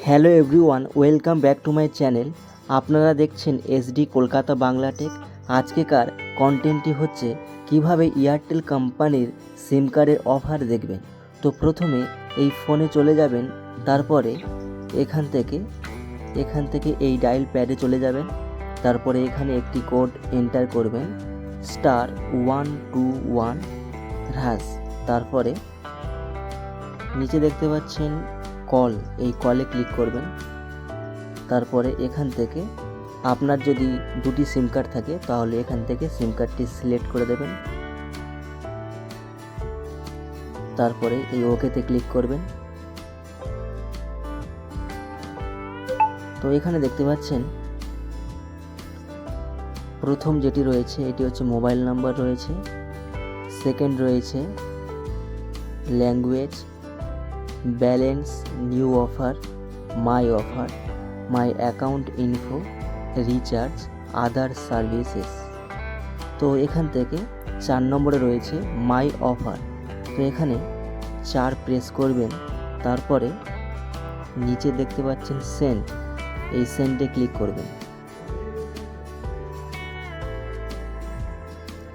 Hello everyone, welcome back to my channel. আপনারা দেখছেন SD Kolkata Bangla take. আজকেকার কন্টেন্টটি হচ্ছে কিভাবে এয়ারটেল কোম্পানির সিম কার্ডের অফার দেখবেন। তো প্রথমে এই ফোনে চলে যাবেন, তারপরে এখান থেকে এই ডায়াল প্যাডে চলে যাবেন, তারপরে এখানে একটি কোড এন্টার করবেন *121#। তারপরে নিচে দেখতে পাচ্ছেন কল, এই কলে ক্লিক করবেন। তারপরে এখান থেকে আপনার যদি দুটি সিম কার্ড থাকে তাহলে এখান থেকে সিম কার্ডটি সিলেক্ট করে দেবেন। তারপরে এই ওকেতে ক্লিক করবেন। তো এখানে দেখতে পাচ্ছেন প্রথম যেটি রয়েছে এটি হচ্ছে মোবাইল নাম্বার রয়েছে, সেকেন্ড রয়েছে language, balance, new offer, my offer, my account info, recharge, other services. তো এখান থেকে 4 নম্বরে রয়েছে মাই অফার। তো এখানে 4 প্রেস করবেন। তারপরে নিচে দেখতে পাচ্ছেন সেন্ড, এই সেন্ডে ক্লিক করবেন।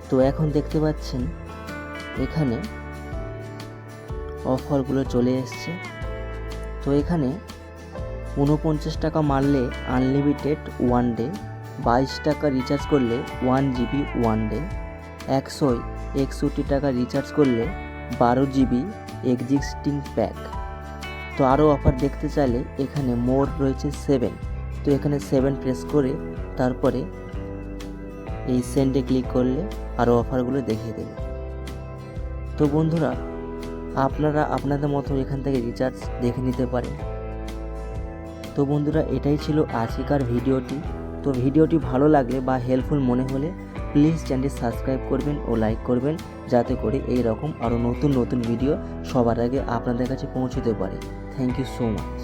তো এখন দেখতে পাচ্ছেন এখানে অফারগুলো চলে এসছে। তো এখানে 49 টাকা মারলে আনলিমিটেড 1 ডে, 22 টাকা রিচার্জ করলে 1 জিবি 1 ডে, 161 টাকা রিচার্জ করলে 12 জিবি এক্সিস্টিং প্যাক। তো আরও অফার দেখতে চাইলে এখানে মোর রয়েছে 7। তো এখানে 7 প্রেস করে তারপরে এই সেন্ডে ক্লিক করলে আরও অফারগুলো দেখিয়ে দেবে। তো বন্ধুরা, আপনারা আপনাদের মতো এখান থেকে রিচার্জ দেখে নিতে পারেন। তো বন্ধুরা, এটাই ছিল আজকের ভিডিওটি। তো ভিডিওটি ভালো লাগলে বা হেল্পফুল মনে হলে প্লিজ চ্যানেলটি সাবস্ক্রাইব করবেন ও লাইক করবেন, যাতে করে এই রকম আরও নতুন ভিডিও সবার আগে আপনাদের কাছে পৌঁছতে পারে। Thank you so much.